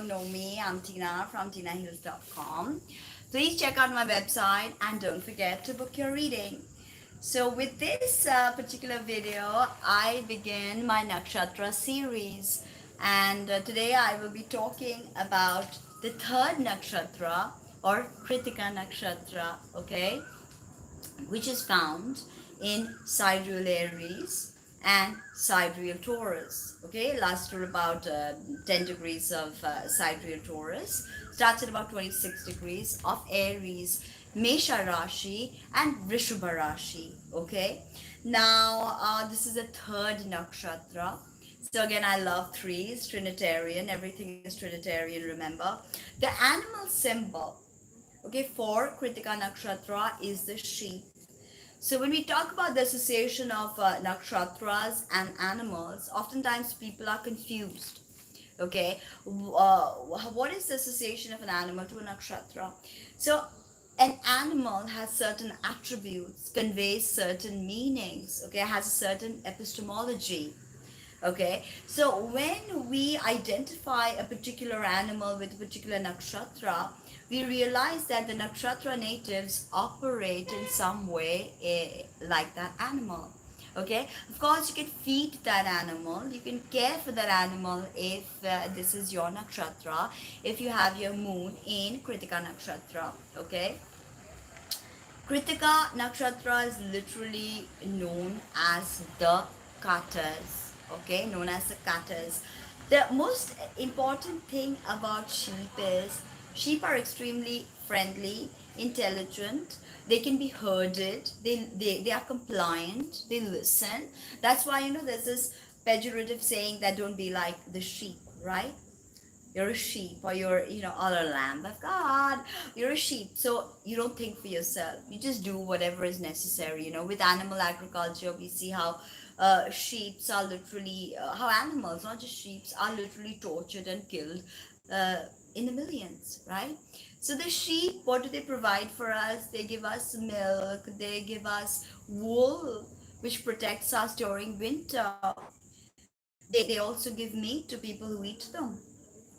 don't know me, I'm Tina from tinahills.com. Please check out my website and don't forget to book your reading. So with this particular video, I begin my Nakshatra series, and today I will be talking about the third Nakshatra or Kritika Nakshatra, okay, which is found in sidereal Aries and sidereal Taurus. Okay, lasts to about 10 degrees of sidereal Taurus, starts at about 26 degrees of Aries, Mesha Rashi, and Vrishabha Rashi. Okay, now this is the third nakshatra. So again, I love threes, Trinitarian, everything is Trinitarian, remember. The animal symbol, okay, for Kritika Nakshatra is the sheep. So when we talk about the association of nakshatras and animals, oftentimes people are confused. Okay, what is the association of an animal to a nakshatra? So an animal has certain attributes, conveys certain meanings, okay, has a certain epistemology. Okay, so when we identify a particular animal with a particular nakshatra, we realize that the nakshatra natives operate in some way like that animal. Okay, of course, you can feed that animal, you can care for that animal if this is your nakshatra, if you have your moon in Kritika nakshatra. Okay, Kritika Nakshatra is literally known as the cutters. Okay, known as the cutters. The most important thing about sheep is sheep are extremely friendly, intelligent, they can be herded, they are compliant, they listen. That's why, there's this pejorative saying that don't be like the sheep, right? You're a sheep, or you're a lamb of God. You're a sheep, so you don't think for yourself, you just do whatever is necessary. With animal agriculture, we see how sheeps are literally how animals, not just sheeps, are literally tortured and killed uh, in the millions, right? So the sheep, what do they provide for us? They give us milk, they give us wool, which protects us during winter. They also give meat to people who eat them,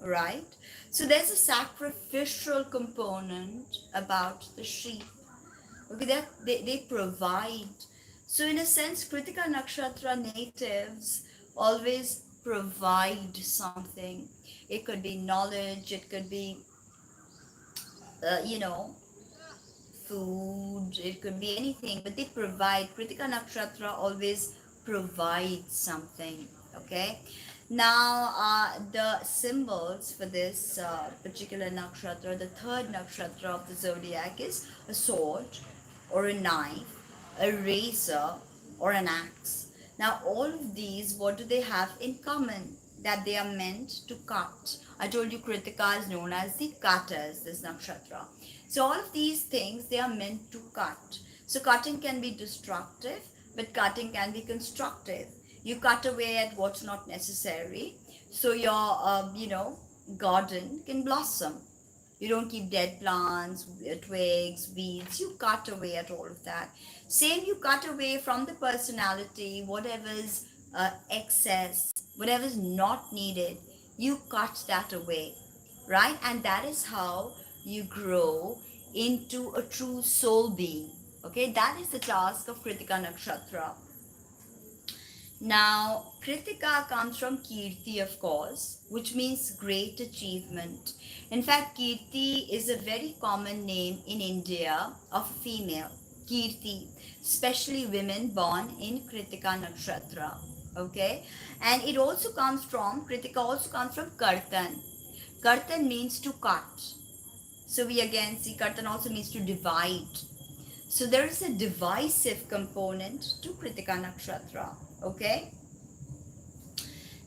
right? So there's a sacrificial component about the sheep. Okay, that they provide. So in a sense, Kritika Nakshatra natives always provide something. It could be knowledge, it could be, uh, you know, food, it could be anything, but they provide. Kritika Nakshatra always provides something. Okay. Now, the symbols for this particular nakshatra, the third nakshatra of the zodiac, is a sword or a knife, a razor or an axe. Now, all of these, what do they have in common? That they are meant to cut. I told you Kritika is known as the cutters, this nakshatra. So all of these things, they are meant to cut. So cutting can be destructive, but cutting can be constructive. You cut away at what's not necessary, so your garden can blossom. You don't keep dead plants, twigs, weeds. You cut away at all of that. Same, you cut away from the personality, whatever's excess, whatever's not needed. You cut that away, right? And that is how you grow into a true soul being. Okay, that is the task of Kritika Nakshatra. Now, Kritika comes from Kirti, of course, which means great achievement. In fact, Kirti is a very common name in India of a female. Kirti, especially women born in Kritika Nakshatra. Okay, and it also comes from, Kritika also comes from Kartan. Kartan means to cut. So we again see Kartan also means to divide. So there is a divisive component to Kritika Nakshatra. Okay.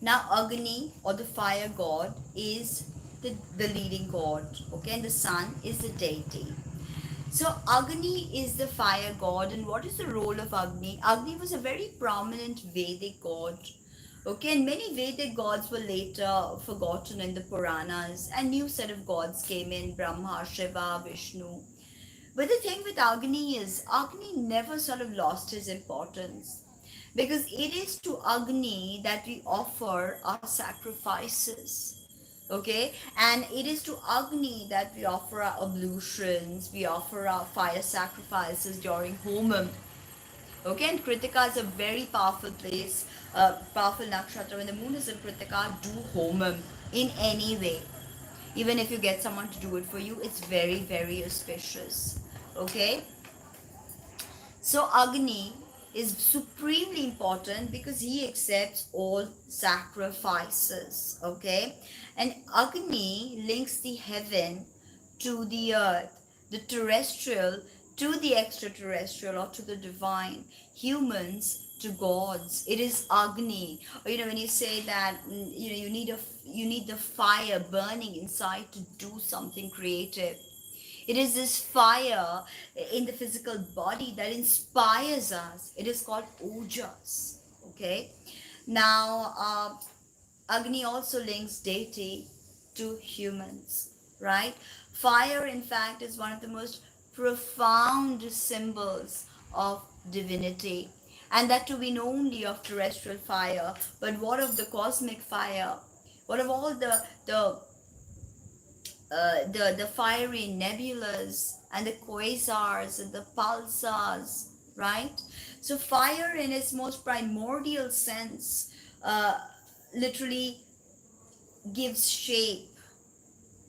Now Agni, or the fire god, is the leading god. Okay, and the sun is the deity. So Agni is the fire god, and what is the role of Agni? Agni was a very prominent Vedic god. Okay, and many Vedic gods were later forgotten in the Puranas, and new set of gods came in: Brahma, Shiva, Vishnu. But the thing with Agni is, Agni never sort of lost his importance, because it is to Agni that we offer our sacrifices. Okay, and it is to Agni that we offer our ablutions, we offer our fire sacrifices during Homam. Okay, and Kritika is a very powerful place, powerful nakshatra. When the moon is in Kritika, do Homam in any way. Even if you get someone to do it for you, it's very, very auspicious. Okay, so Agni is supremely important because he accepts all sacrifices. Okay, and Agni links the heaven to the earth, the terrestrial to the extraterrestrial or to the divine, humans to gods. It is Agni. Or, when you say that, you need the fire burning inside to do something creative. It is this fire in the physical body that inspires us. It is called ojas. Okay. Now, Agni also links deity to humans, right? Fire, in fact, is one of the most profound symbols of divinity. And that to be known only of terrestrial fire, but what of the cosmic fire? What of all the fiery nebulas and the quasars and the pulsars, right? So fire in its most primordial sense uh, literally gives shape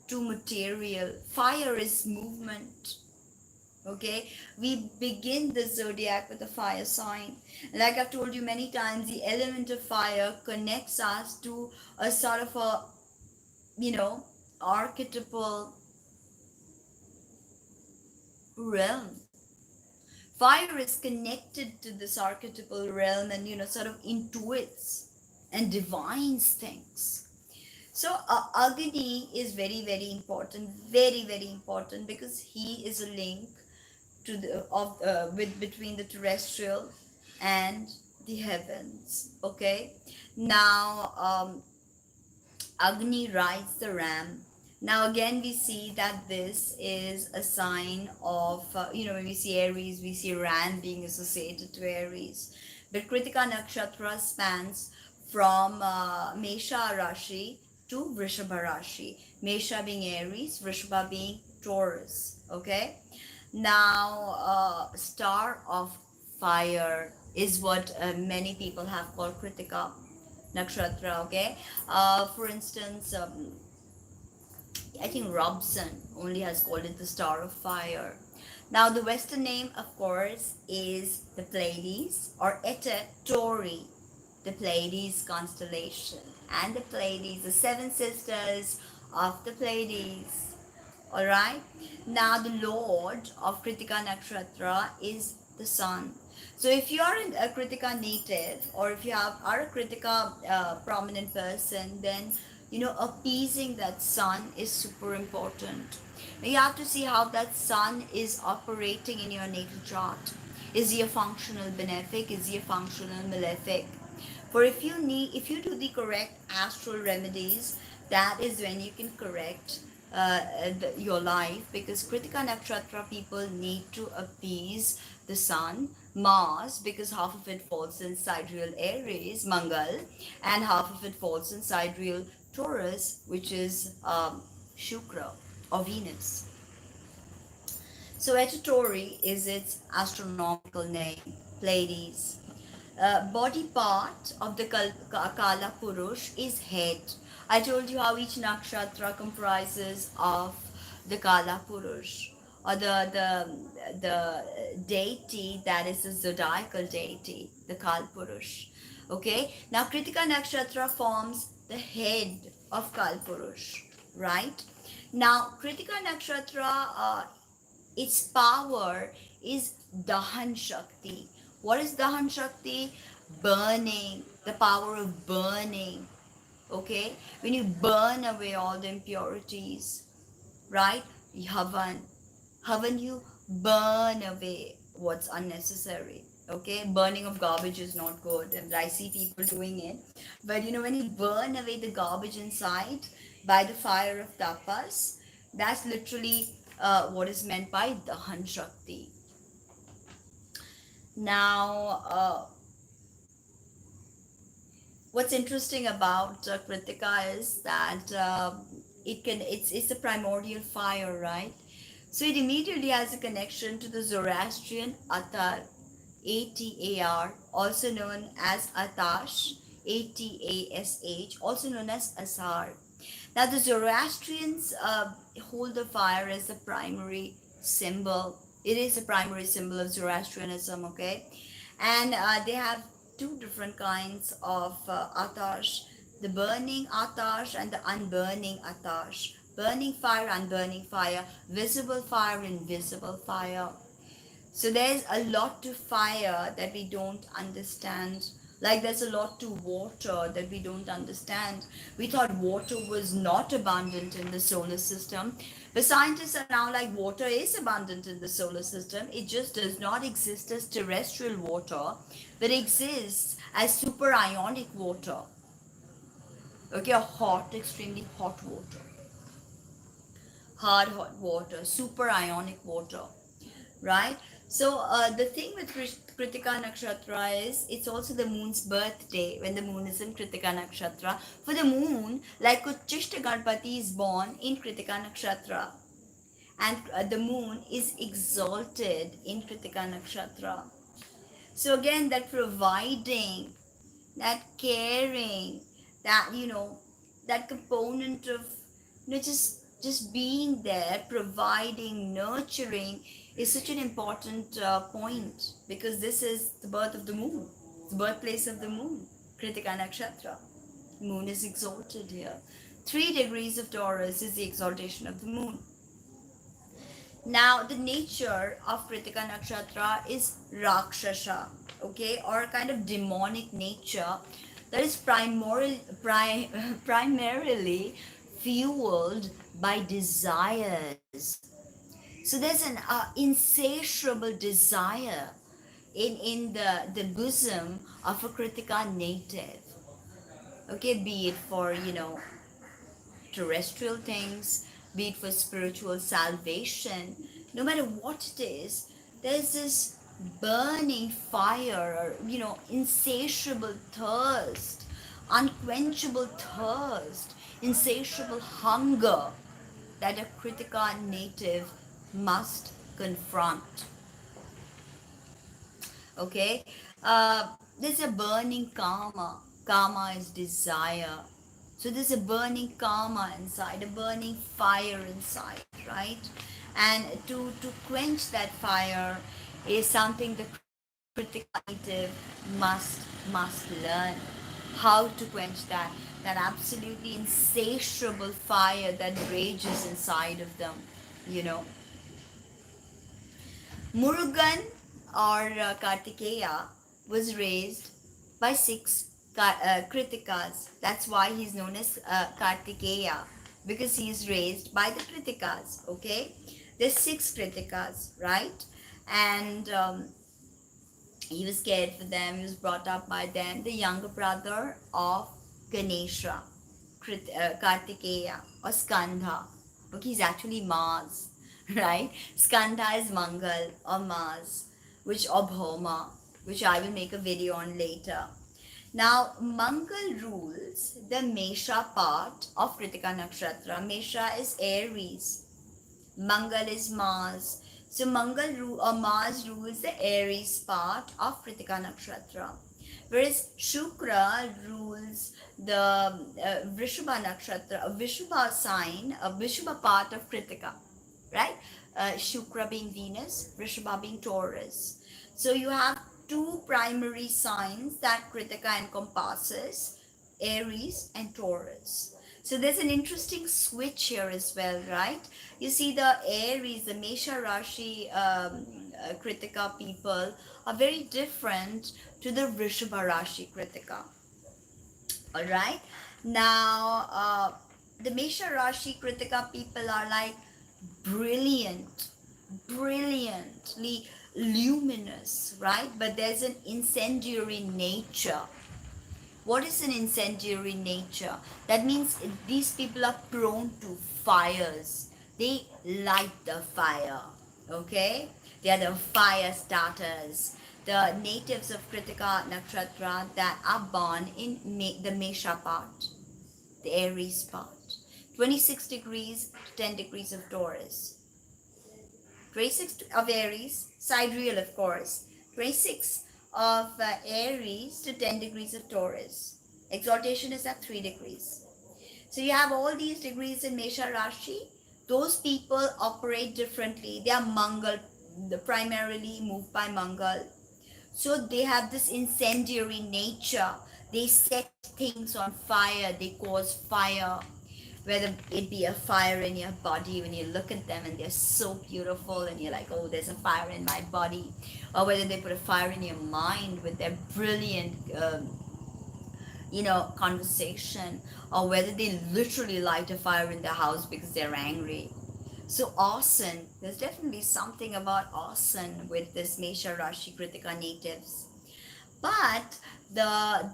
to material. Fire is movement. Okay, we begin the zodiac with a fire sign. Like I've told you many times, the element of fire connects us to a sort of a, you know, archetypal realm. Fire is connected to this archetypal realm and, sort of intuits and divines things. So Agni is very, very important, very, very important, because he is a link to the of with between the terrestrial and the heavens. Okay, now Agni rides the ram. Now again we see that this is a sign of, when we see Aries, we see ram being associated to Aries. But Kritika Nakshatra spans from Mesha Rashi to Vrishabha Rashi. Mesha being Aries, Vrishabha being Taurus. Okay. Now, star of fire is what many people have called Kritika Nakshatra. Okay, for instance, I think Robson only has called it the star of fire. Now, the Western name, of course, is the Pleiades or Eta Tauri, the Pleiades constellation, and the Pleiades, the seven sisters of the Pleiades. All right. Now the Lord of Kritika Nakshatra is the sun. So if you are a Kritika native, or if you are a Kritika prominent person, then appeasing that sun is super important. Now you have to see how that sun is operating in your natal chart. Is he a functional benefic? Is he a functional malefic? For if you do the correct astral remedies, that is when you can correct your life, because Kritika Nakshatra people need to appease the sun, Mars, because half of it falls in sidereal Aries, Mangal, and half of it falls in sidereal Taurus, which is Shukra or Venus. So Etatori is its astronomical name, Pleiades. Body part of the Kala Purush is head. I told you how each nakshatra comprises of the Kala Purush, or the deity that is the zodiacal deity, the Kal Purush. Okay, now Kritika Nakshatra forms the head of Kal Purush, right? Now Kritika Nakshatra, its power is Dahan Shakti. What is Dahan Shakti? Burning, the power of burning. Okay? When you burn away all the impurities, right? Havan. Havan, you burn away what's unnecessary. Okay? Burning of garbage is not good, and I see people doing it. But when you burn away the garbage inside by the fire of tapas, that's literally what is meant by Dahan Shakti. Now, What's interesting about Kritika is that it's a primordial fire, right? So it immediately has a connection to the Zoroastrian Atar, Atar, also known as Atash, Atash, also known as Asar. Now the Zoroastrians hold the fire as the primary symbol. It is a primary symbol of Zoroastrianism, okay? And they have two different kinds of atash, the burning atash and the unburning atash. Burning fire, unburning fire, visible fire, invisible fire. So there's a lot to fire that we don't understand. Like there's a lot to water that we don't understand. We thought water was not abundant in the solar system. But scientists are now like water is abundant in the solar system. It just does not exist as terrestrial water, but exists as super ionic water. Okay, a hot, extremely hot water. Hard hot water, super ionic water, right? So the thing with Kritika Nakshatra is it's also the moon's birthday when the moon is in Kritika Nakshatra. For the moon, like Uchishta Ganpati is born in Kritika Nakshatra, and the moon is exalted in Kritika Nakshatra. So again, that providing, that caring, that that component of just being there, providing, nurturing is such an important point, because this is the birth of the moon, the birthplace of the moon, Kritika Nakshatra. Moon is exalted here. 3 degrees of Taurus is the exaltation of the moon. Now, the nature of Kritika Nakshatra is Rakshasa, okay, or kind of demonic nature that is primarily fueled by desires. So there's an insatiable desire in the bosom of a Kritika native, okay, be it for, terrestrial things, be it for spiritual salvation, no matter what it is, there's this burning fire, or insatiable thirst, unquenchable thirst, insatiable hunger that a Kritika native must confront. Okay, there's a burning karma. Karma is desire. So there's a burning karma inside, a burning fire inside, right? And to quench that fire is something the Kritika native must learn how to quench that absolutely insatiable fire that rages inside of them, you know. Murugan or Kartikeya was raised by six Kritikas. That's why he's known as Kartikeya, because he is raised by the Kritikas. Okay, there's six Kritikas, right? And he was cared for them. He was brought up by them. The younger brother of Ganesha, Kartikeya or Skandha. Okay, he's actually Mars, right? Skandha is Mangal or Mars, which or Bhoma, which I will make a video on later. Now, Mangal rules the Mesha part of Kritika Nakshatra. Mesha is Aries. Mangal is Mars. So Mangal or Mars rules the Aries part of Kritika Nakshatra. Whereas Shukra rules the Vrishabha Nakshatra, Vrishabha sign, Vrishabha part of Kritika, right? Shukra being Venus, Vrishabha being Taurus. So you have two primary signs that Kritika encompasses, Aries and Taurus. So there's an interesting switch here as well, right? You see the Aries, the Mesha Rashi Kritika people are very different to the Vrishabha Rashi Kritika. All right. Now, the Mesha Rashi Kritika people are like brilliantly luminous, right? But there's an incendiary nature. What is an incendiary nature? That means these people are prone to fires. They light the fire, okay? They are the fire starters. the natives of Kritika Nakshatra that are born in the Mesha part, the Aries part. 26 degrees to 10 degrees of Taurus. 26 of Aries, sidereal of course. 26 of Aries to 10 degrees of Taurus. Exaltation is at 3 degrees. So you have all these degrees in Mesha Rashi. Those people operate differently. They are Mangal, primarily moved by Mangal. So they have this incendiary nature. They set things on fire. They cause fire. Whether it be a fire in your body when you look at them and they're so beautiful and you're like, oh, there's a fire in my body. Or whether they put a fire in your mind with their brilliant conversation, or whether they literally light a fire in their house because they're angry. So Asen, there's definitely something about Asen with this Mesha Rashi Kritika natives. But the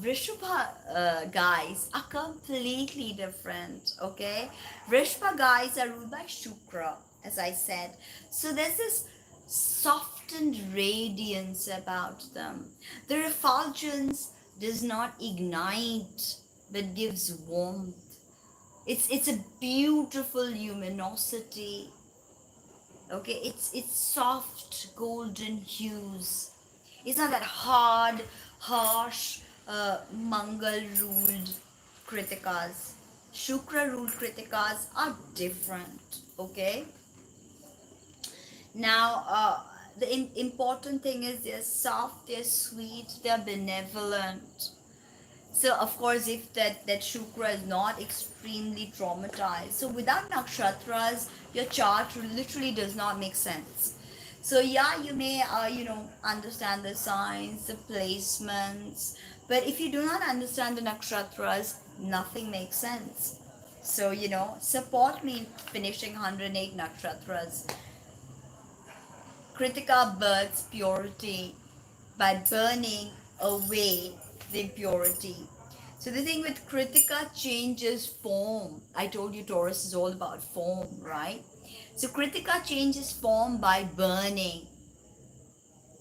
Vrishbha guys are completely different, okay? Vrishbha guys are ruled by Shukra, as I said. So there's this softened radiance about them. The refulgence does not ignite, but gives warmth. It's a beautiful luminosity. Okay, it's soft golden hues. It's not that hard, harsh, Mangal ruled Kritikas. Shukra ruled Kritikas are different. Okay. Now, the important thing is they're soft, they're sweet, they're benevolent. So of course, if that Shukra is not extremely traumatized, so without nakshatras, your chart literally does not make sense. So yeah, you may understand the signs, the placements, but if you do not understand the nakshatras, nothing makes sense. So support me in finishing 108 nakshatras. Kritika births purity by burning away the impurity. So the thing with Kritika changes form. I told you Taurus is all about form, right? So Kritika changes form by burning,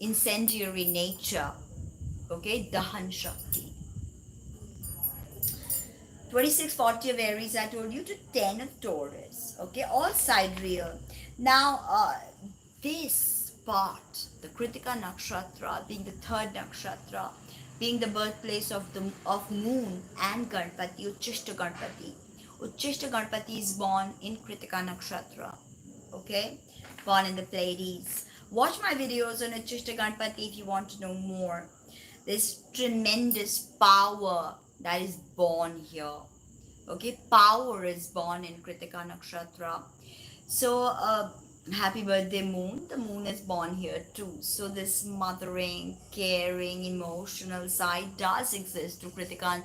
incendiary nature. Okay, Dahan Shakti. 2640 of Aries, I told you, to 10 of Taurus. Okay, all sidereal. Now, this part, the Kritika Nakshatra, being the third Nakshatra, being the birthplace of Moon and Ganpati, Uchishta Ganpati. Uchishta Ganpati is born in Kritika Nakshatra. Okay, born in the Pleiades. Watch my videos on Uchishta Ganpati if you want to know more. There's tremendous power that is born here. Okay, power is born in Kritika Nakshatra. So, happy birthday Moon. The Moon is born here too. So this mothering, caring, emotional side does exist to Kritikan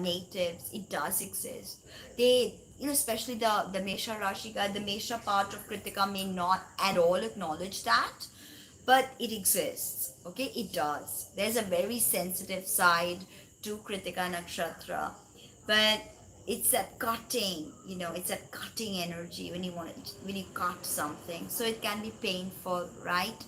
natives. It does exist. They, especially the Mesha Rashi guy, the Mesha part of Kritika may not at all acknowledge that, but it exists. Okay, it does. There's a very sensitive side to Kritika Nakshatra, but it's that cutting, it's that cutting energy when you cut something, so it can be painful, right?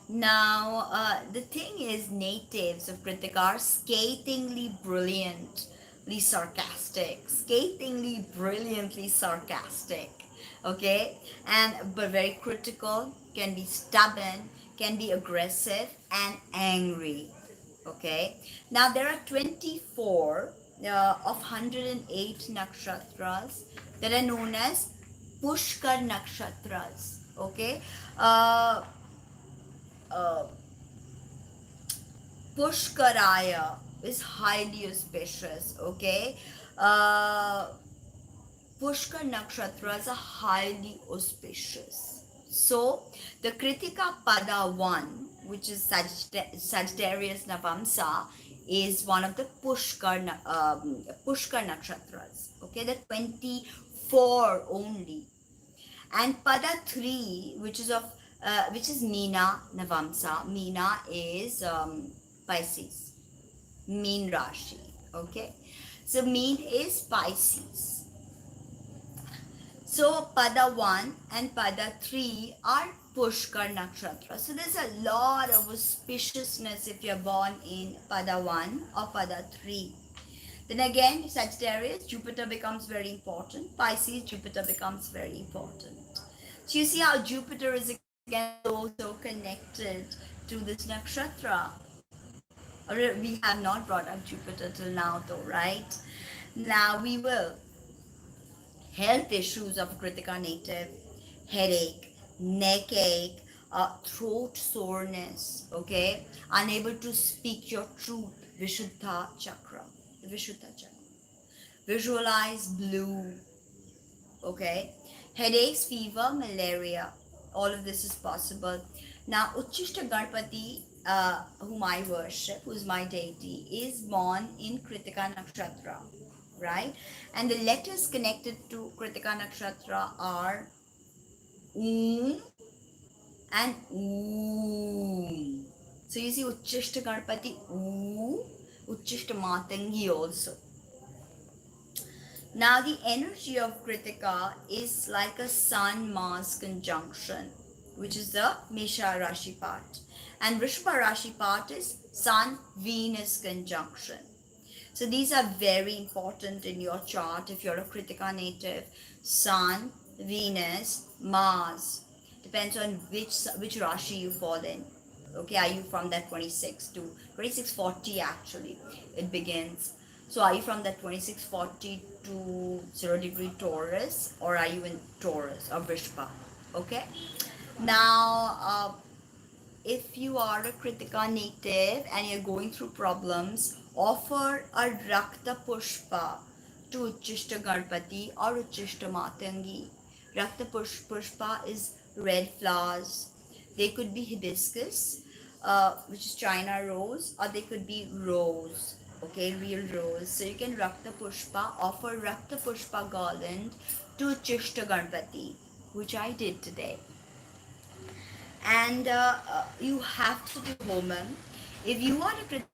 Now, the thing is, natives of Kritika are scathingly brilliantly sarcastic, okay, and but very critical, can be stubborn, can be aggressive and angry. Okay, now there are 24 of 108 nakshatras that are known as Pushkar nakshatras. Okay, uh, uh, Pushkaraya is highly auspicious. Okay, uh, Pushkar nakshatras are highly auspicious. So the Kritika Pada 1, which is Sagittarius Navamsa, is one of the Pushkar nakshatras. Okay, the 24 only. And Pada 3, which is Meena Navamsa. Meena is Pisces. Meen Rashi. Okay, so Meen is Pisces. So Pada 1 and Pada 3 are Pushkar Nakshatra. So there's a lot of auspiciousness if you're born in Pada 1 or Pada 3. Then again, Sagittarius, Jupiter becomes very important. Pisces, Jupiter becomes very important. So you see how Jupiter is again so connected to this nakshatra. We have not brought up Jupiter till now though, right? Now we will. Health issues of Kritika native, headache, neck ache, throat soreness, okay? Unable to speak your truth, Vishuddha chakra, the Vishuddha chakra. Visualize blue, okay? Headaches, fever, malaria, all of this is possible. Now, Uchishta Ganpati, whom I worship, who's my deity, is born in Kritika Nakshatra, right? And the letters connected to Kritika Nakshatra are Om and Oom. So you see Uchishta Ganpati, Oom, Uchishta Matangi also. Now, the energy of Kritika is like a Sun Mars conjunction, which is the Mesha Rashi part. And Vrishbha Rashi part is Sun Venus conjunction. So, these are very important in your chart if you're a Kritika native. Sun, Venus, Mars. Depends on which Rashi you fall in. Okay, are you from that 26 to 2640 actually? It begins. So are you from that 2640 to 0 degree Taurus, or are you in Taurus or Vrishpa? Okay. Now, if you are a Kritika native and you're going through problems, offer a Rakta Pushpa to Uchishta Ganpati or Uchishta Matangi. Rakta Pushpa is red flowers. They could be hibiscus, which is China rose, or they could be rose, okay, real rose. So you can Rakta Pushpa, offer Rakta Pushpa garland to Uchishta Ganpati, which I did today. And you have to do homam. If you are a Kritika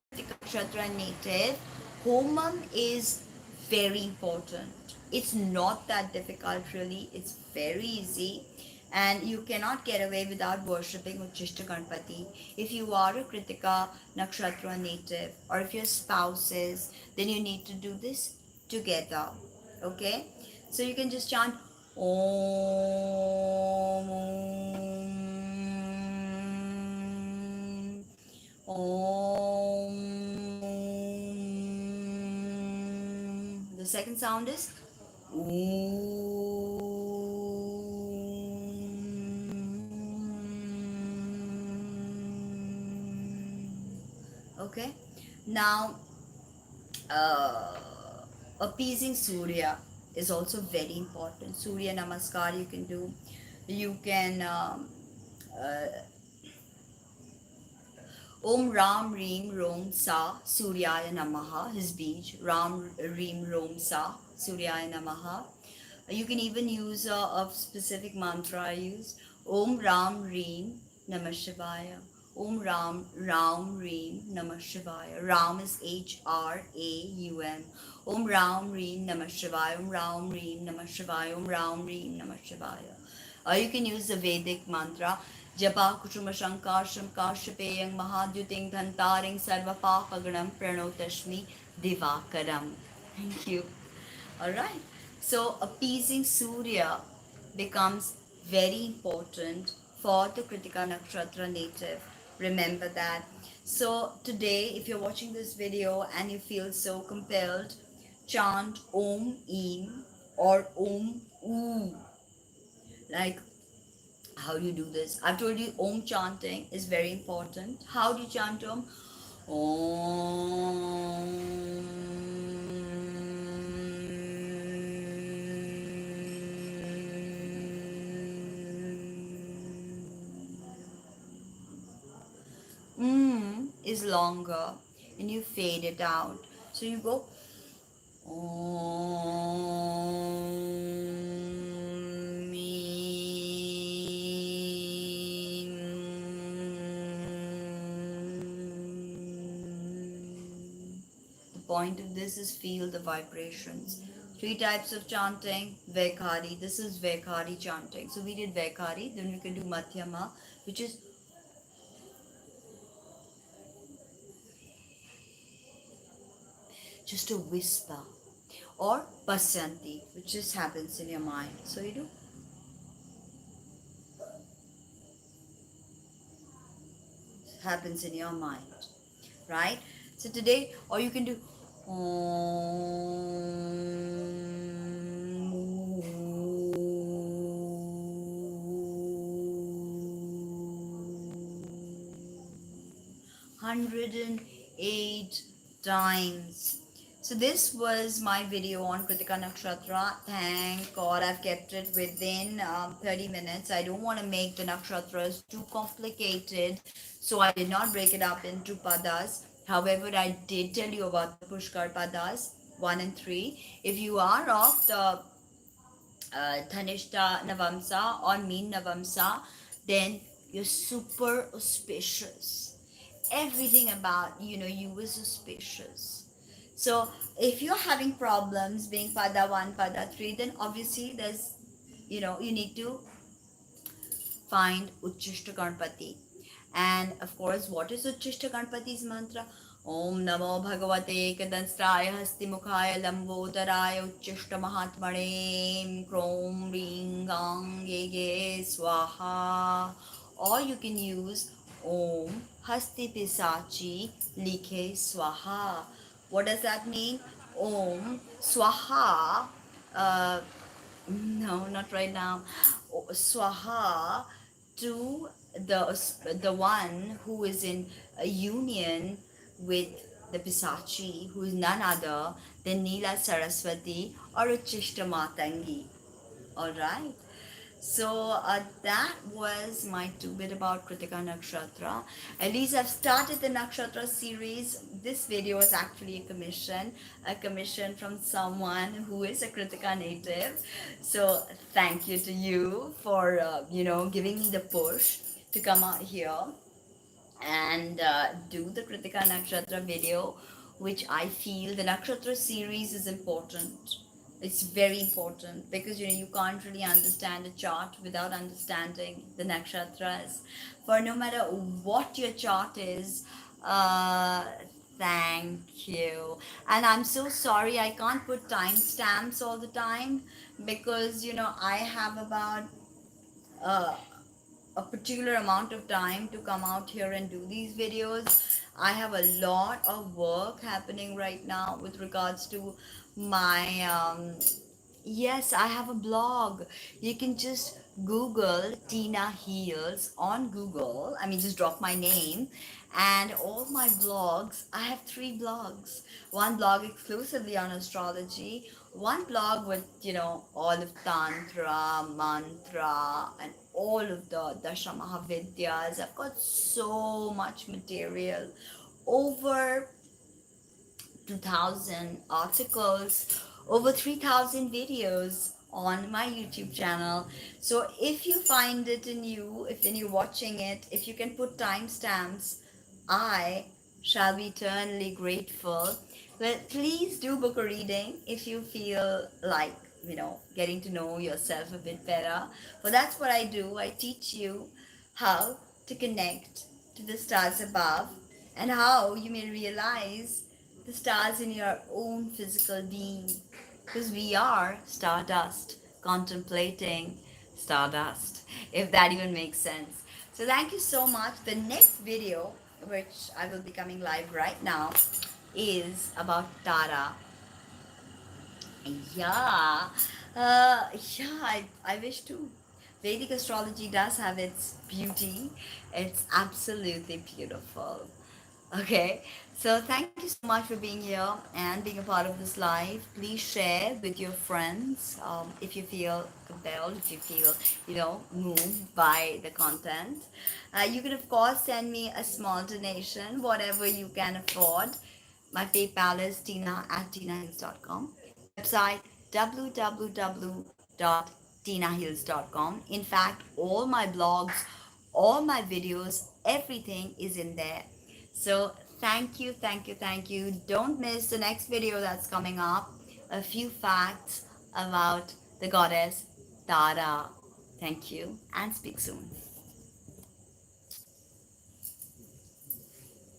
Nakshatra native, homam is very important. It's not that difficult really, it's very easy, and you cannot get away without worshipping Uchishta Ganpati. If you are a Kritika Nakshatra native, or if your spouse is, then you need to do this together. Okay, so you can just chant Om. Om. The second sound is Om. Okay. Now, uh, appeasing Surya is also very important. Surya Namaskar you can do. You can uh, Om Ram Reem Rom Sa Suryaya Namaha, his beach. Ram Reem Rom Sa Suryaya Namaha. You can even use a specific mantra I use. Om Ram Reem Namah Shivaya. Om Ram Reem Namah Shivaya. Ram is Hraum. Om Ram Reem Namah Shivaya. Om Ram Reem Namah Shivaya. Om Ram Reem Namah Shivaya. You can use the Vedic mantra. Japa Kuchuma Shankarsham Kashapeyang Mahadyuting Dhantaring Sarvapapaganam Pranotashmi Divakaram. Thank you. Alright. So appeasing Surya becomes very important for the Kritika Nakshatra native. Remember that. So today, if you're watching this video and you feel so compelled, chant Om Eem or Om Oo. Like, how do you do this? I've told you Om chanting is very important. How do you chant Om? Is longer and you fade it out. So you go The point of this is feel the vibrations. Three types of chanting. Vaikhari. This is Vaikhari chanting. So we did Vaikhari. Then we can do Madhyama, which is just a whisper. Or Pasyanti, which just happens in your mind. So you do happens in your mind, right? So today, or you can do Om 108 times. So this was my video on Kritika Nakshatra. Thank God I've kept it within 30 minutes. I don't want to make the nakshatras too complicated, so I did not break it up into padas. However, I did tell you about the Pushkar padas 1 and 3. If you are of the Dhanishta Navamsa or Meen Navamsa, then you're super auspicious. Everything about you is auspicious. So if you're having problems being pada 1, pada 3, then obviously there's you need to find Uchishta Ganpati. And of course, what is Uchishta Ganpati's mantra? Om Namo Bhagavate Kadanstraya Hastimukhaaya Lambodharaya Uchishta Mahatmane Krom Ring Gang Yege Swaha. Or you can use Om Hasti Pisachi Likhe Swaha. What does that mean? Om Swaha. Uh, no, not right now. Swaha to the one who is in a union with the Pisachi, who is none other than Neela Saraswati or Uchishta Matangi. Alright. So that was my two bit about Kritika Nakshatra. At least I've started the Nakshatra series. This video is actually a commission from someone who is a Kritika native. So thank you to you for giving me the push to come out here and do the Kritika Nakshatra video, which I feel the Nakshatra series is important. It's very important because you can't really understand a chart without understanding the nakshatras. For no matter what your chart is, uh, thank you. And I'm so sorry I can't put timestamps all the time because I have about uh, a particular amount of time to come out here and do these videos. I have a lot of work happening right now with regards to my yes, I have a blog. You can just Google Tina Heals on Google. I mean, just drop my name and all my blogs. I have 3 blogs. One blog exclusively on astrology, one blog with, all of Tantra, Mantra, and all of the Dasha Mahavidyas. I've got so much material. Over 2,000 articles, over 3,000 videos on my YouTube channel. So if you find it in you, if you're watching it, if you can put timestamps, I shall be eternally grateful. But please do book a reading if you feel like, getting to know yourself a bit better. Well, that's what I do. I teach you how to connect to the stars above and how you may realize the stars in your own physical being, because we are stardust contemplating stardust, if that even makes sense. So thank you so much. The next video, which I will be coming live right now, is about Tara. Yeah, I wish to. Vedic astrology does have its beauty. It's absolutely beautiful. Okay, so thank you so much for being here and being a part of this live. Please share with your friends if you feel compelled, if you feel, moved by the content. You can, of course, send me a small donation, whatever you can afford. My PayPal is tina@tinahills.com. Website www.tinahills.com. In fact, all my blogs, all my videos, everything is in there. So thank you, thank you, thank you. Don't miss the next video that's coming up. a few facts about the goddess Tara. Thank you and speak soon.